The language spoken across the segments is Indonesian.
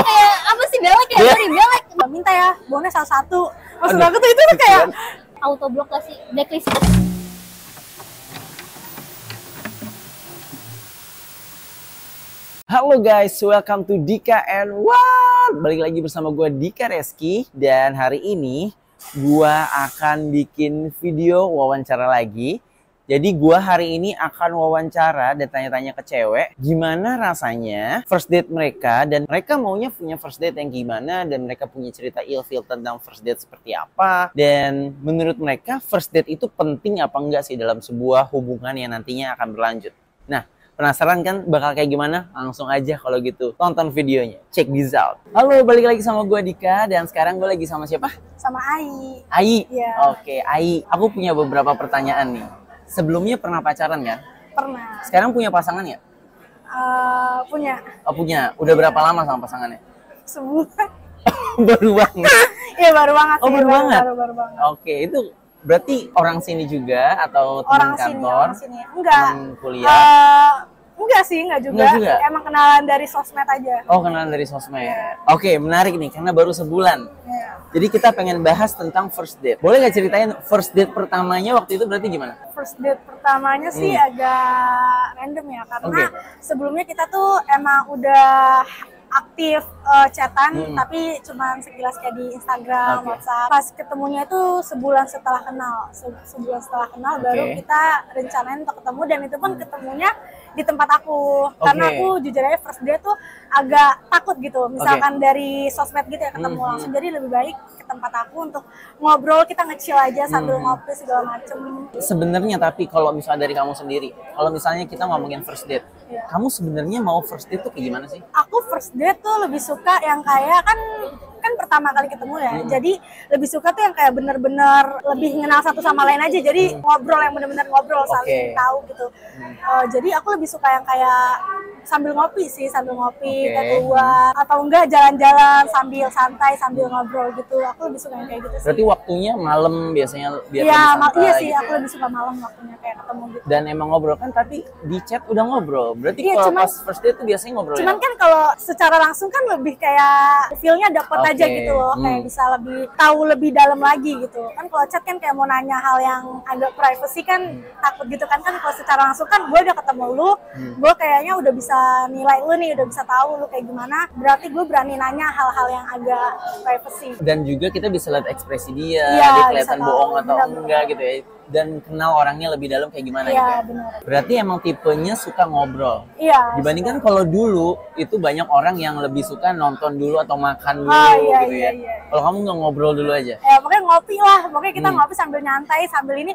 kayak apa sih belek ya, sorry belek. Minta ya, bonnya salah satu. Maksud aku tuh itu tuh kayak auto block gak sih, blacklist. Halo guys, welcome to Dika and What? Balik lagi bersama gue Dika Reski. Dan hari ini gue akan bikin video wawancara lagi. Jadi gue hari ini akan wawancara dan tanya-tanya ke cewek gimana rasanya first date mereka, dan mereka maunya punya first date yang gimana, dan mereka punya cerita ilfil tentang first date seperti apa, dan menurut mereka first date itu penting apa enggak sih dalam sebuah hubungan yang nantinya akan berlanjut. Nah, penasaran kan bakal kayak gimana? Langsung aja kalau gitu tonton videonya. Check this out. Halo, balik lagi sama gue Dika, dan sekarang gue lagi sama siapa? Sama Ai. Ai? Iya. Oke, Ai. Aku punya beberapa pertanyaan nih. Sebelumnya pernah pacaran kan? Pernah. Sekarang punya pasangan ya? Punya. Oh punya. Udah berapa lama sama pasangannya? Sebulan. Baru banget. Iya baru banget sih. Oh baru banget? Baru banget. Oke, itu berarti orang sini juga atau teman kantor? Orang sini. Enggak. Teman kuliah? Enggak sih, enggak juga. Enggak juga? Emang kenalan dari sosmed aja. Oh, kenalan dari sosmed. Iya. Oke, menarik nih karena baru sebulan. Iya. Jadi kita pengen bahas tentang first date. Boleh nggak ceritain first date pertamanya waktu itu berarti gimana? First date pertamanya sih agak random ya, karena sebelumnya kita tuh emang udah aktif chatan, tapi cuman sekilas kayak di Instagram, WhatsApp. Pas ketemunya itu sebulan setelah kenal, sebulan setelah kenal baru kita rencanain untuk ketemu, dan itu pun ketemunya di tempat aku, karena aku jujur aja first date tuh agak takut gitu, misalkan dari sosmed gitu ya ketemu langsung, jadi lebih baik ke tempat aku untuk ngobrol, kita nge-chill aja sambil ngopi segala macem. Sebenarnya tapi kalau misalnya dari kamu sendiri, kalau misalnya kita ngomongin first date, kamu sebenarnya mau first date tuh kayak gimana sih? Aku first date tuh lebih suka yang kayak kan pertama kali ketemu ya, jadi lebih suka tuh yang kayak bener-bener lebih kenal satu sama lain aja, jadi ngobrol yang bener-bener ngobrol, saling tahu gitu. Jadi aku lebih suka yang kayak sambil ngopi sih, sambil ngopi kita keluar, atau enggak jalan-jalan sambil santai sambil ngobrol gitu. Aku lebih suka yang kayak gitu sih. Berarti waktunya malam biasanya biar iya, iya sih, gitu. aku lebih suka malam waktunya kayak ketemu gitu. Dan emang ngobrol kan, tapi di chat udah ngobrol. Berarti kalau pas first date tuh biasanya ngobrol. Cuman kan kalau secara langsung kan lebih kayak feel-nya dapet aja gitu loh, kayak bisa lebih tahu lebih dalam lagi gitu. Kan kalau chat kan kayak mau nanya hal yang agak privacy kan takut gitu kan. Kan kalau secara langsung kan gue udah ketemu lu, gue kayaknya udah bisa nilai lu nih, udah bisa tahu lu kayak gimana. Berarti gue berani nanya hal-hal yang agak privacy. Dan juga kita bisa lihat ekspresi dia, dia kelihatan bohong atau enggak gitu ya. Dan kenal orangnya lebih dalam kayak gimana gitu ya. Bener. Berarti emang tipenya suka ngobrol. Iya. Dibandingkan kalau dulu itu banyak orang yang lebih suka nonton dulu atau makan dulu gitu ya. Kalau kamu nggak ngobrol dulu aja? Ya pokoknya ngopi lah, pokoknya kita ngopi sambil nyantai sambil ini.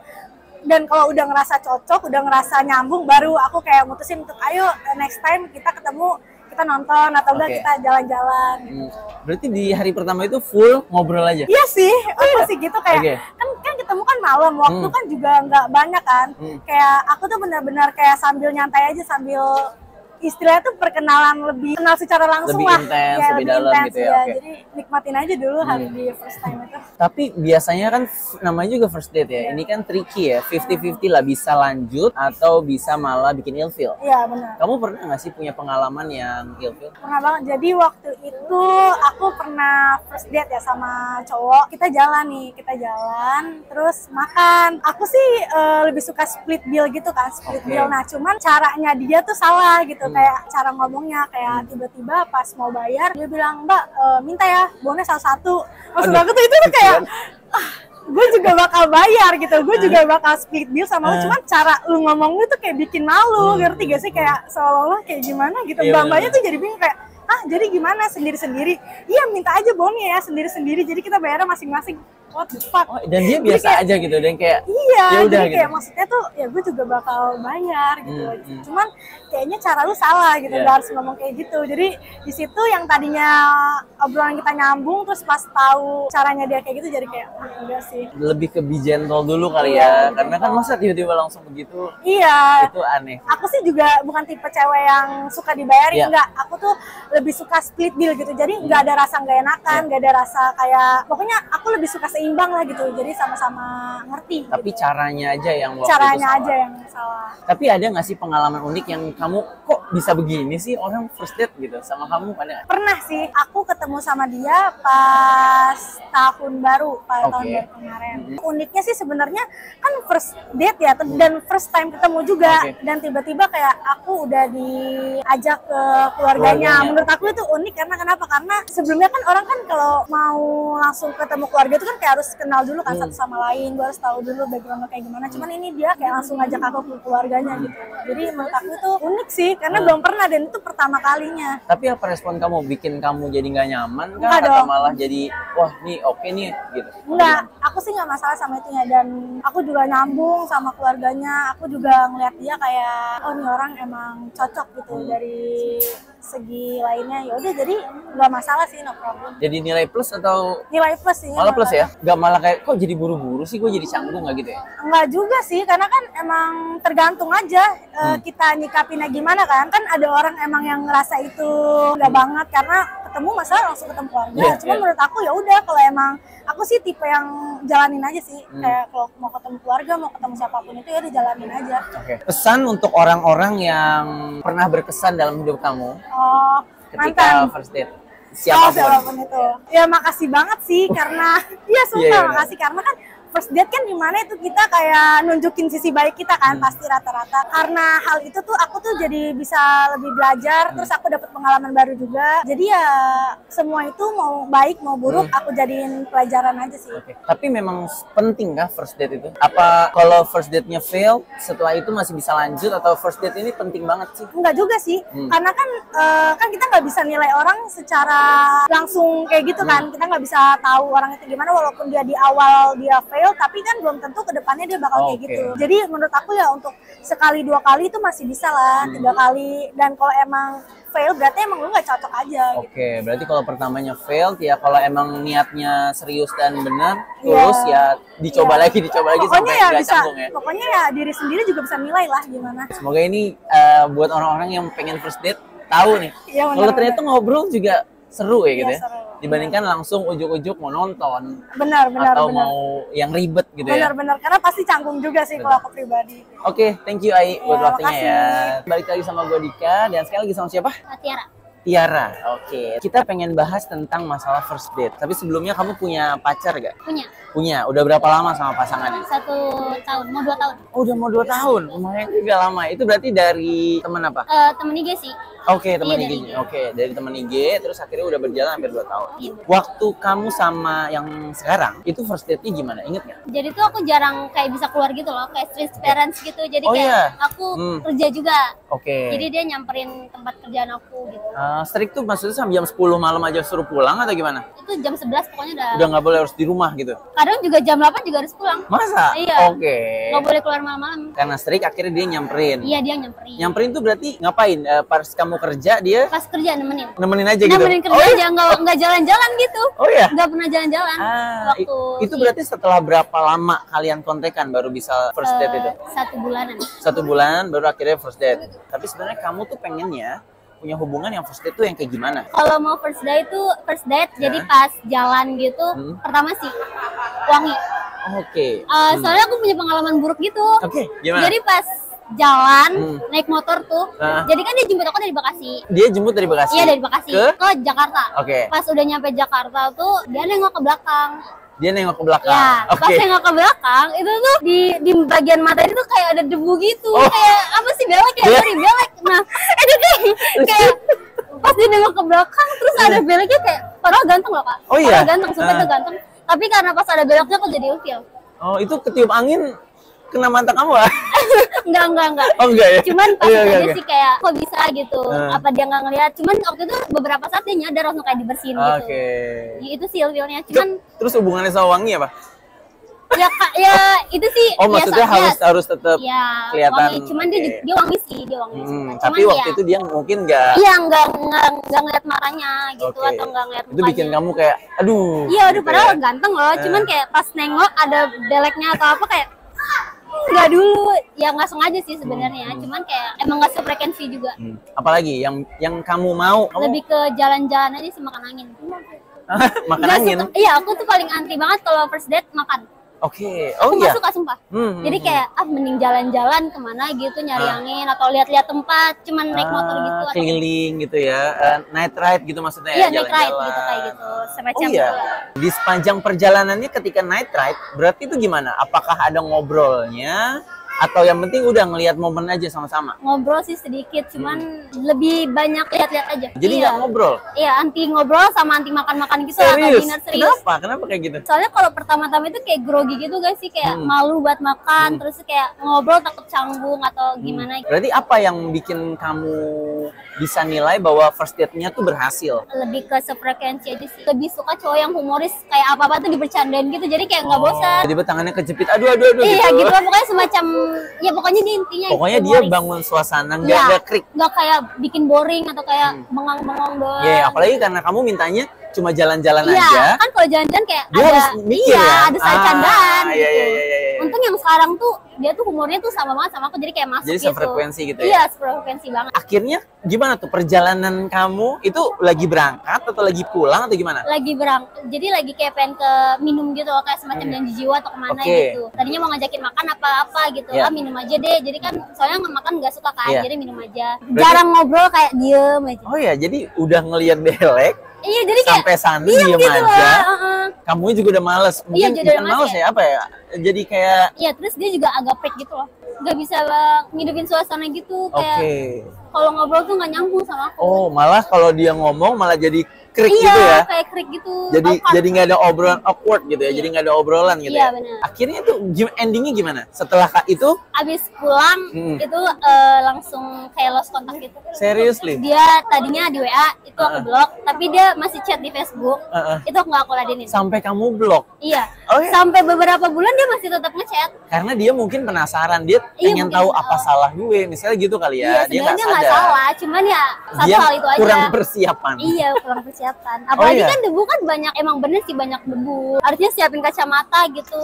Dan kalau udah ngerasa cocok, udah ngerasa nyambung, baru aku kayak mutusin untuk ayo next time kita ketemu, kita nonton atau enggak kita jalan-jalan gitu. Berarti di hari pertama itu full ngobrol aja? Iya sih, aku sih gitu kayak kan ketemu kan malam, waktu kan juga nggak banyak kan. Kayak aku tuh benar-benar kayak sambil nyantai aja, sambil istilahnya tuh perkenalan, lebih kenal secara langsung lebih lah. Intens, ya, lebih dalam gitu ya. Jadi nikmatin aja dulu hari di first time itu. Tapi biasanya kan namanya juga first date ya. Ini kan tricky ya, 50-50 lah, bisa lanjut atau bisa malah bikin ilfil. Iya benar. Kamu pernah nggak sih punya pengalaman yang ilfil? Pernah banget. Jadi waktu itu aku pernah first date ya sama cowok. Kita jalan terus makan. Aku sih lebih suka split bill gitu kan, split bill. Nah cuman caranya dia tuh salah gitu. Kayak cara ngomongnya, kayak tiba-tiba pas mau bayar dia bilang, "Mbak, minta ya bonnya salah satu." Maksud aku tuh itu tuh kayak gue juga bakal bayar gitu, gue juga bakal split bill sama lu, cuman cara lu ngomong itu kayak bikin malu, ngerti gak sih, kayak seolah-olah kayak gimana gitu. Mbak-mbaknya tuh jadi bingung kayak, jadi gimana sendiri-sendiri? Iya minta aja bonnya ya sendiri-sendiri, jadi kita bayarnya masing-masing. What the fuck? Dan dia biasa kayak, aja gitu, dan kayak iya, yaudah, jadi kayak gitu. maksudnya tuh ya gue juga bakal bayar gitu. Cuman kayaknya cara lu salah gitu, gak harus ngomong kayak gitu. Jadi di situ yang tadinya obrolan kita nyambung, terus pas tahu caranya dia kayak gitu jadi kayak enggak sih. Lebih ke be gentle dulu kali ya, karena kan masa tiba-tiba langsung begitu. Iya. Itu aneh. Aku sih juga bukan tipe cewek yang suka dibayarin, enggak. Aku tuh lebih suka split bill gitu. Jadi nggak ada rasa nggak enakan, nggak ada rasa kayak, pokoknya aku lebih suka seimbang seimbang lah gitu, jadi sama-sama ngerti. Tapi gitu. caranya aja yang waktu itu Caranya salah. aja yang salah. Tapi ada nggak sih pengalaman unik yang kamu kok bisa begini sih orang first date gitu sama kamu, ada nggak? Pernah sih, aku ketemu sama dia pas tahun baru, tahun baru kemarin. Uniknya sih sebenarnya kan first date ya, dan first time ketemu juga. Dan tiba-tiba kayak aku udah diajak ke keluarganya. Menurut aku itu unik karena kenapa? Karena sebelumnya kan orang kan kalau mau langsung ketemu keluarga itu kan kayak harus kenal dulu kan satu sama lain, gue harus tahu dulu backgroundnya kayak gimana. Cuman ini dia kayak langsung ngajak aku ke keluarganya gitu. Jadi menurut aku itu unik sih, karena belum pernah dan itu pertama kalinya. Tapi apa respon kamu? Bikin kamu jadi nggak nyaman kan? Enggak Atau dong. malah jadi wah nih oke nih gitu? Enggak, aku sih nggak masalah sama itunya, dan aku juga nyambung sama keluarganya. Aku juga ngeliat dia kayak oh nih orang emang cocok gitu dari segi lainnya. Ya udah, jadi nggak masalah sih, no problem. Jadi nilai plus atau Nilai plus sih. malah plus ya? Nggak malah kayak kok jadi buru-buru sih, gue jadi canggung nggak gitu ya? Enggak juga sih, karena kan emang tergantung aja kita nyikapinnya gimana kan. Kan ada orang emang yang ngerasa itu nggak banget karena ketemu masa langsung ketemu keluarga. Cuma menurut aku ya udah, kalau emang aku sih tipe yang jalanin aja sih. Kayak kalau mau ketemu keluarga, mau ketemu siapapun itu ya dijalanin aja. Pesan untuk orang-orang yang pernah berkesan dalam hidup kamu Oh, ketika mantan. first date. Oh, Siapapun. siapapun itu. Ya makasih banget sih karena iya sumpah makasih, karena kan first date kan dimana itu kita kayak nunjukin sisi baik kita kan pasti rata-rata. Karena hal itu tuh aku tuh jadi bisa lebih belajar, terus aku dapat pengalaman baru juga. Jadi ya semua itu mau baik mau buruk aku jadiin pelajaran aja sih. Tapi memang penting kah first date itu? Apa kalau first date-nya fail, setelah itu masih bisa lanjut, atau first date ini penting banget sih? Enggak juga sih, karena kan kan kita nggak bisa nilai orang secara langsung kayak gitu kan. Kita nggak bisa tahu orang itu gimana, walaupun dia di awal dia fail, tapi kan belum tentu kedepannya dia bakal kayak gitu. Jadi menurut aku ya untuk sekali dua kali itu masih bisa lah, 3 kali. Dan kalau emang fail berarti emang lu nggak cocok aja. Oke, berarti kalau pertamanya failed ya, kalau emang niatnya serius dan benar, terus ya dicoba lagi Pokoknya sampai ya nggak bisa, canggung ya. pokoknya ya diri sendiri juga bisa nilai lah gimana. Semoga ini buat orang-orang yang pengen first date tahu nih. Iya, Kalau ternyata ngobrol juga seru ya gitu ya. seru. Dibandingkan langsung ujuk-ujuk mau nonton Benar. atau mau yang ribet gitu ya. Benar, karena pasti canggung juga sih kalau aku pribadi. Oke, thank you Ai buat waktunya makasih. ya. Balik lagi sama gue Dika, dan sekali lagi sama siapa? Tiara. Tiara. Oke. Kita pengen bahas tentang masalah first date. Tapi sebelumnya kamu punya pacar gak? Punya Punya. Udah berapa lama sama pasangannya? 1 tahun, mau 2 tahun. Oh, udah mau 2 tahun. Lumayan juga lama. Itu berarti dari teman apa? Temen IG sih. Oke, teman Iya, IG. dari IG. Oke, dari teman IG, terus akhirnya udah berjalan hampir 2 tahun. Iya. Waktu kamu sama yang sekarang, itu first date-nya gimana? Ingat nggak? Jadi tuh aku jarang kayak bisa keluar gitu loh, kayak street parents gitu. Jadi Oh, kayak iya. aku kerja juga. Oke. Jadi dia nyamperin tempat kerjaan aku gitu. Strict tuh maksudnya sampai jam 10 malam aja suruh pulang atau gimana? Itu jam 11 pokoknya Udah nggak boleh, harus di rumah gitu? Kadang juga jam 8 juga harus pulang. Masa? Iya. Oke. Nggak boleh keluar malam-malam. Karena strict akhirnya dia nyamperin. Iya, dia nyamperin. Nyamperin tuh berarti ngapain? Pas kamu kerja dia Pas kerja nemenin. nemenin aja gitu? Nemenin kerja aja, nggak jalan-jalan gitu. Oh iya? Nggak pernah jalan-jalan. Waktu Itu berarti setelah berapa lama kalian kontekan baru bisa first date itu? 1 bulanan. 1 bulan baru akhirnya first date. Tapi sebenarnya kamu tuh pengennya punya hubungan yang first date tuh yang kayak gimana? Kalau mau first date tuh jadi pas jalan gitu, pertama sih wangi. Oke. Soalnya aku punya pengalaman buruk gitu. Oke, gimana? Jadi pas jalan naik motor tuh, jadi kan dia jemput aku dari Bekasi. Dia jemput dari Bekasi? Iya, dari Bekasi ke Jakarta. Oke. Pas udah nyampe Jakarta tuh dia nengok ke belakang. Dia nengok ke belakang? Ya, pas nengok ke belakang itu tuh di bagian mata itu tuh kayak ada debu gitu. Kayak apa sih, belek ya, sorry belek. Nah, itu kayak pas dia nengok ke belakang terus ada beleknya, kayak padahal ganteng loh Kak. Oh iya? Padahal ganteng, sumpah tuh ganteng. Tapi karena pas ada beloknya aku jadi ilfil. Oh, itu ketiup angin kena mata kamu ah? Enggak. Oh enggak ya? Cuman pas Iya, aja iya. sih kayak kok bisa gitu. Apa dia nggak ngeliat? Cuman waktu itu beberapa saat dia nyadar langsung kayak dibersihin gitu. Oke. Itu sih ilfilnya. Cuman Terus hubungannya sama wangi apa? ya itu sih Oh, maksudnya harus tetap ya, kelihatan. wangi. Cuman Oke. dia wangi sih, dia wangi. Tapi waktu itu dia mungkin nggak. Iya, nggak ngeliat matanya gitu. Oke. Atau nggak ngeliat Itu bikin mukanya. kamu kayak aduh. Iya, aduh gitu padahal ya. ganteng loh. Cuman kayak pas nengok ada beleknya atau apa kayak nggak dulu, ya nggak sengaja sih sebenarnya. Cuman kayak emang nggak sefrekuensi juga. Apalagi yang kamu mau? Lebih ke jalan-jalan aja sih, makan angin. Makan Nggak angin. suka- Iya, aku tuh paling anti banget kalau first date makan. Oke. Aku Oh nggak iya. suka sumpah. Jadi kayak mending jalan-jalan kemana gitu, nyari angin atau lihat-lihat tempat, cuman naik motor gitu. Atau Keliling gitu ya. Night ride gitu maksudnya iya, ya, naik ride jalan-jalan. gitu kayak gitu, semacam Oh iya. gitu. Di sepanjang perjalanannya ketika night ride, berarti itu gimana? Apakah ada ngobrolnya? Atau yang penting udah ngelihat momen aja sama-sama? Ngobrol sih sedikit, cuman lebih banyak lihat-lihat aja. Jadi iya. nggak ngobrol? Iya, anti ngobrol sama anti makan-makan gitu atau Serius? dinner serius. Kenapa? Kenapa kayak gitu? Soalnya kalau pertama-tama itu kayak grogi gitu gak sih, kayak malu buat makan, terus kayak ngobrol takut canggung atau gimana gitu. Berarti apa yang bikin kamu bisa nilai bahwa first date-nya tuh berhasil? Lebih ke sefrekuensi aja sih. Lebih suka cowok yang humoris, kayak apa-apa tuh dibercandain gitu, jadi kayak nggak bosan. Jadi tangannya kejepit, aduh Iya gitu. gitu lah, pokoknya semacam, ya pokoknya dia intinya Pokoknya dia humoris. bangun suasana, Iya, nggak krik. nggak kayak bikin boring atau kayak bengong-bengong doang. Iya, apalagi karena kamu mintanya cuma jalan-jalan Iya, aja. kan kalau jalan-jalan kayak Dia ada, harus mikir iya, ya? ada saya candaan Iya, gitu. iya. Untung yang sekarang tuh dia tuh humornya tuh sama banget sama aku, jadi kayak masuk Jadi gitu. sefrekuensi gitu ya? Iya, sefrekuensi banget. Akhirnya gimana tuh perjalanan kamu itu lagi berangkat atau lagi pulang atau gimana? Lagi jadi lagi kayak pengen ke minum gitu loh, kayak semacam janji jiwa atau kemana Oke. gitu. Tadinya mau ngajakin makan apa-apa gitu, Iya. minum aja deh. Jadi kan soalnya makan nggak suka kan, Iya. jadi minum aja. Jarang ngobrol, kayak diem aja. Oh ya, jadi udah ngelihat delek Iya, jadi kayak sampai sana diem diem gitu aja. lah. Heeh. Kamu juga udah males. Mungkin Iya, jadi udah bukan males males ya, apa ya? Jadi kayak Iya, terus dia juga agak peak gitu loh. Nggak bisa ngidupin suasana gitu, kayak oke. kalau ngobrol tuh nggak nyambung sama aku. Oh, malah kalau dia ngomong malah jadi krik Iya, gitu ya. kayak krik gitu. Jadi Awkward. jadi nggak ada obrolan awkward gitu ya. Jadi nggak ada obrolan gitu Iya, ya. benar. Akhirnya tuh endingnya gimana? Setelah itu Abis pulang Hmm. itu langsung kayak lost kontak gitu. seriously. Dia tadinya di WA itu aku blok, tapi dia masih chat di Facebook. Itu aku nggak aku ladenin. Sampai kamu blok. Iya. Oh, iya? Sampai beberapa bulan dia masih tetap ngechat. Karena dia mungkin penasaran, dia Iya, pengen mungkin, tahu apa salah gue, misalnya gitu kali Iya, ya. Dia sebenarnya nggak nggak sadar. salah, cuman ya satu Dia hal itu aja. kurang persiapan. Iya, kurang persiapan. Apalagi iya? kan debu kan banyak, emang bener sih banyak debu. Harusnya siapin kacamata gitu.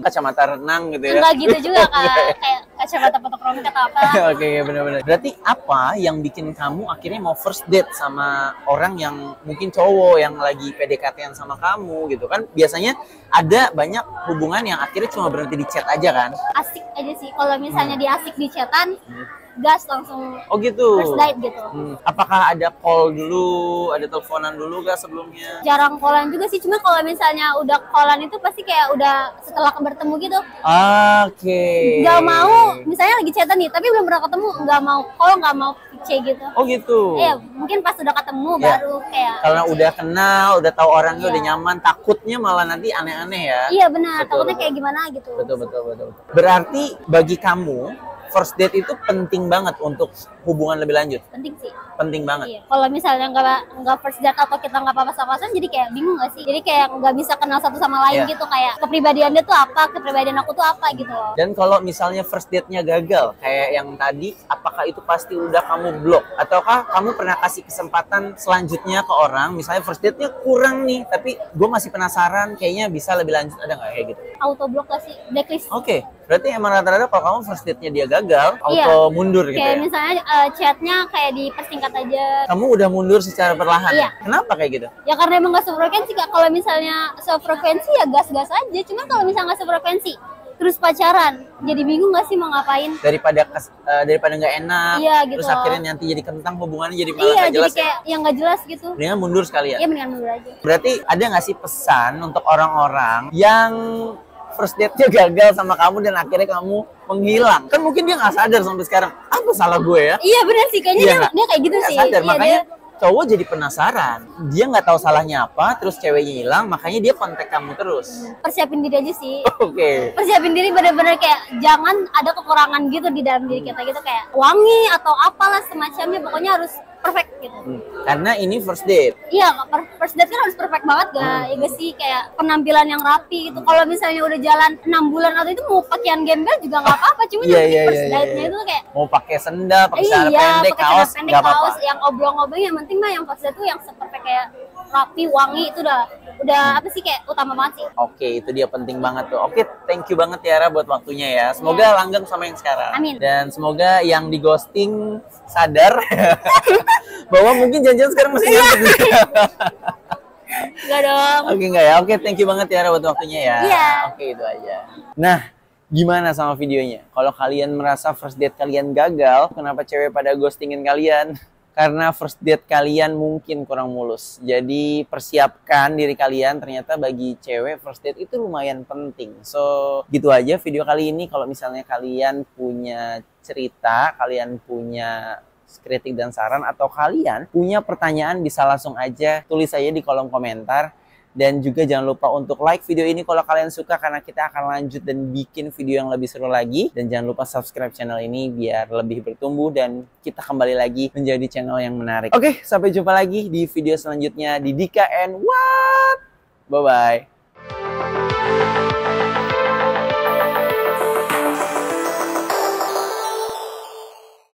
Kacamata renang gitu ya. Enggak gitu juga kayak kacamata fotokromik atau apa. Oke, benar-benar. Berarti apa yang bikin kamu akhirnya mau first date sama orang yang mungkin cowok yang lagi PDKT-an sama kamu gitu kan? Biasanya ada banyak hubungan yang akhirnya cuma berhenti di chat aja kan? Asik aja sih. Kalau misalnya dia asik di chatan, gas langsung Oh gitu. first date gitu. Apakah ada call dulu, ada teleponan dulu gak sebelumnya? Jarang callan juga sih, cuma kalau misalnya udah callan itu pasti kayak udah setelah bertemu gitu. Oke. Nggak mau, misalnya lagi chatan nih, tapi belum pernah ketemu, nggak mau call, nggak mau VC gitu. Oh gitu. Iya, mungkin pas udah ketemu Ya. baru kayak Karena VC. udah kenal, udah tahu orangnya, Iya. udah nyaman, takutnya malah nanti aneh-aneh ya. Iya benar, Betul, takutnya betul. kayak gimana gitu. Betul. Berarti bagi kamu first date itu penting banget untuk hubungan lebih lanjut. Penting sih. Penting banget. Iya. Kalau misalnya nggak first date atau kita nggak apa-apa-papasan, jadi kayak bingung nggak sih? Jadi kayak nggak bisa kenal satu sama lain Iya. gitu, kayak kepribadian dia tuh apa, kepribadian aku tuh apa gitu loh. Dan kalau misalnya first date-nya gagal kayak yang tadi, apakah itu pasti udah kamu blok? Ataukah kamu pernah kasih kesempatan selanjutnya ke orang, misalnya first date-nya kurang nih, tapi gue masih penasaran, kayaknya bisa lebih lanjut, ada nggak kayak gitu? Auto block gak sih? Blacklist. Oke, berarti emang rata-rata kalau kamu first date-nya dia gagal, Iya. auto mundur gitu Kayak ya? misalnya chatnya kayak dipersingkat aja. Kamu udah mundur secara perlahan. Iya. Kenapa kayak gitu? Ya karena emang gak sefrekuensi Kak. Kalau misalnya sefrekuensi ya gas-gas aja. Cuman kalau misalnya gak sefrekuensi terus pacaran, jadi bingung gak sih mau ngapain? Daripada nggak enak, Iya, gitu. terus akhirnya nanti jadi kentang, hubungannya jadi malah Iya, nggak jadi jelas ya. kayak yang gak jelas gitu. Mendingan mundur sekali ya. Iya, mendingan mundur aja. Berarti ada nggak sih pesan untuk orang-orang yang first date-nya gagal sama kamu dan akhirnya kamu menghilang? Kan mungkin dia nggak sadar sampai sekarang, apa salah gue ya? Iya benar sih, kayaknya Iya dia, nggak? dia kayak gitu Nggak sih. sadar, Iya, makanya dia- cowok jadi penasaran. Dia nggak tahu salahnya apa, terus ceweknya hilang, makanya dia kontak kamu terus. persiapin diri aja sih. Oke. Persiapin diri bener-bener kayak jangan ada kekurangan gitu di dalam diri kita gitu, kayak wangi atau apalah semacamnya, pokoknya harus perfect gitu. Karena ini first date. Iya, first date kan harus perfect banget ya gak sih, kayak penampilan yang rapi gitu. Kalau misalnya udah jalan 6 bulan atau itu mau pakaian gembel juga nggak apa-apa, cuma Iya, yang iya, first iya, date-nya iya. itu kayak Mau pakai sendal, pakai celana pendek, pakai kaos, celana pendek, nggak apa-apa. kaos yang oblong-oblong, yang penting mah yang first date tuh yang perfect kayak rapi, wangi, itu udah udah apa sih kayak utama banget sih. Oke, itu dia penting banget tuh. Oke, thank you banget Tiara buat waktunya ya. Semoga langgeng sama yang sekarang. Amin. Dan semoga yang di ghosting sadar bahwa mungkin janjian sekarang masih ngantuk. Enggak dong. Oke, enggak ya. Oke, thank you banget Tiara buat waktunya ya. Iya. Oke, itu aja. Nah, gimana sama videonya? Kalau kalian merasa first date kalian gagal, kenapa cewek pada ghostingin kalian? Karena first date kalian mungkin kurang mulus. Jadi persiapkan diri kalian, ternyata bagi cewek first date itu lumayan penting. So, gitu aja video kali ini. Kalau misalnya kalian punya cerita, kalian punya kritik dan saran, atau kalian punya pertanyaan, bisa langsung aja tulis aja di kolom komentar. Dan juga jangan lupa untuk like video ini kalau kalian suka, karena kita akan lanjut dan bikin video yang lebih seru lagi. Dan jangan lupa subscribe channel ini biar lebih bertumbuh dan kita kembali lagi menjadi channel yang menarik. Oke, sampai jumpa lagi di video selanjutnya di Dika and What? Bye-bye.